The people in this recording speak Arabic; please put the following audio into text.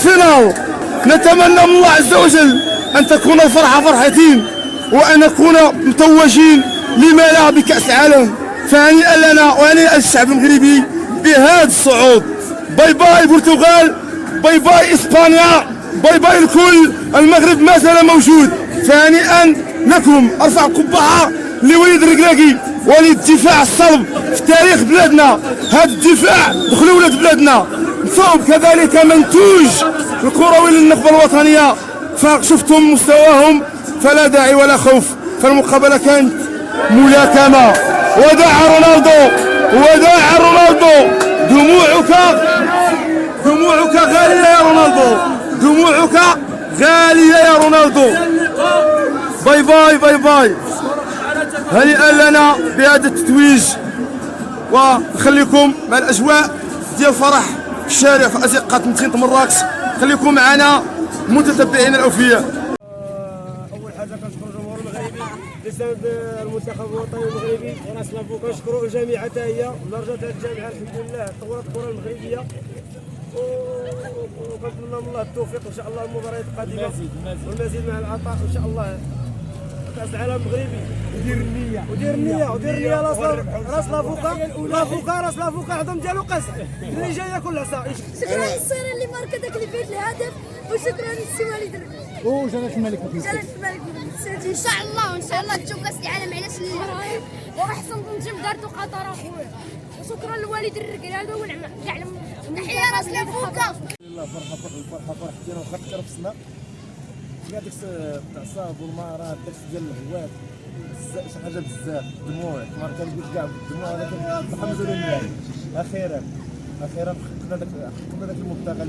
الفينال. نتمنى من الله عز وجل أن تكون الفرحة فرحتين، وأن نكون متوجين لما لا بكأس العالم. فهنيئا لنا وهنيئا الشعب المغربي بهذا الصعود. باي باي البرتغال، باي باي إسبانيا، باي باي الكل. المغرب ما زال موجود. فهنيئا لكم. ارفع قبعة لوليد الركراكي وللدفاع الصلب في تاريخ بلادنا. هذا الدفاع دخلوا ولاد بلادنا. صوب كذلك منتوج الكروي للنخبة الوطنية، فشفتم مستواهم فلا داعي ولا خوف. فالمقابلة كانت ملاكمة. وداع رونالدو، وداع رونالدو. دموعك غالية يا رونالدو، دموعك غالية يا رونالدو. باي باي باي باي. هنيئا لنا بهذا التتويج، ونخليكم مع الاجواء ديال الفرح في الشارع في ازقه مدينه مراكش. خليكم معنا متتبعين الاوفياء. اول حاجه كنشكر الجمهور المغربي بسبب المنتخب الوطني المغربي وناس لافو. كنشكروا الجامعه حتى هي ولرجات هذه الجامعه الحمد لله طورت الكره المغربيه، وكنتمنى من الله التوفيق ان شاء الله المباريات القادمه والمزيد مع العطاء ان شاء الله. كاس العالم مغربي ودير النيه راس لافوكا عظم ديالو قاسح اللي جايه كلها صافي. شكرا للسيره اللي ماركه داك اللي فات الهدف، وشكرا للسي وليد وجلاله الملك ان شاء الله تشوف كاس العالم. علاش المغرب واحسن تنظيم دارتو قطر اخويا. وشكرا لوالد الركراكي ونعم تحيه راس لافوكا. الحمد الفرحه فرحتينا واخا تكرفسنا كاع داك التعصاب والمهارات داك ديال الهوات شي حاجه بزاف. دموع كما كنقول كاع الدموع، ولكن الحمد لله اخيرا حققنا داك المبتغى.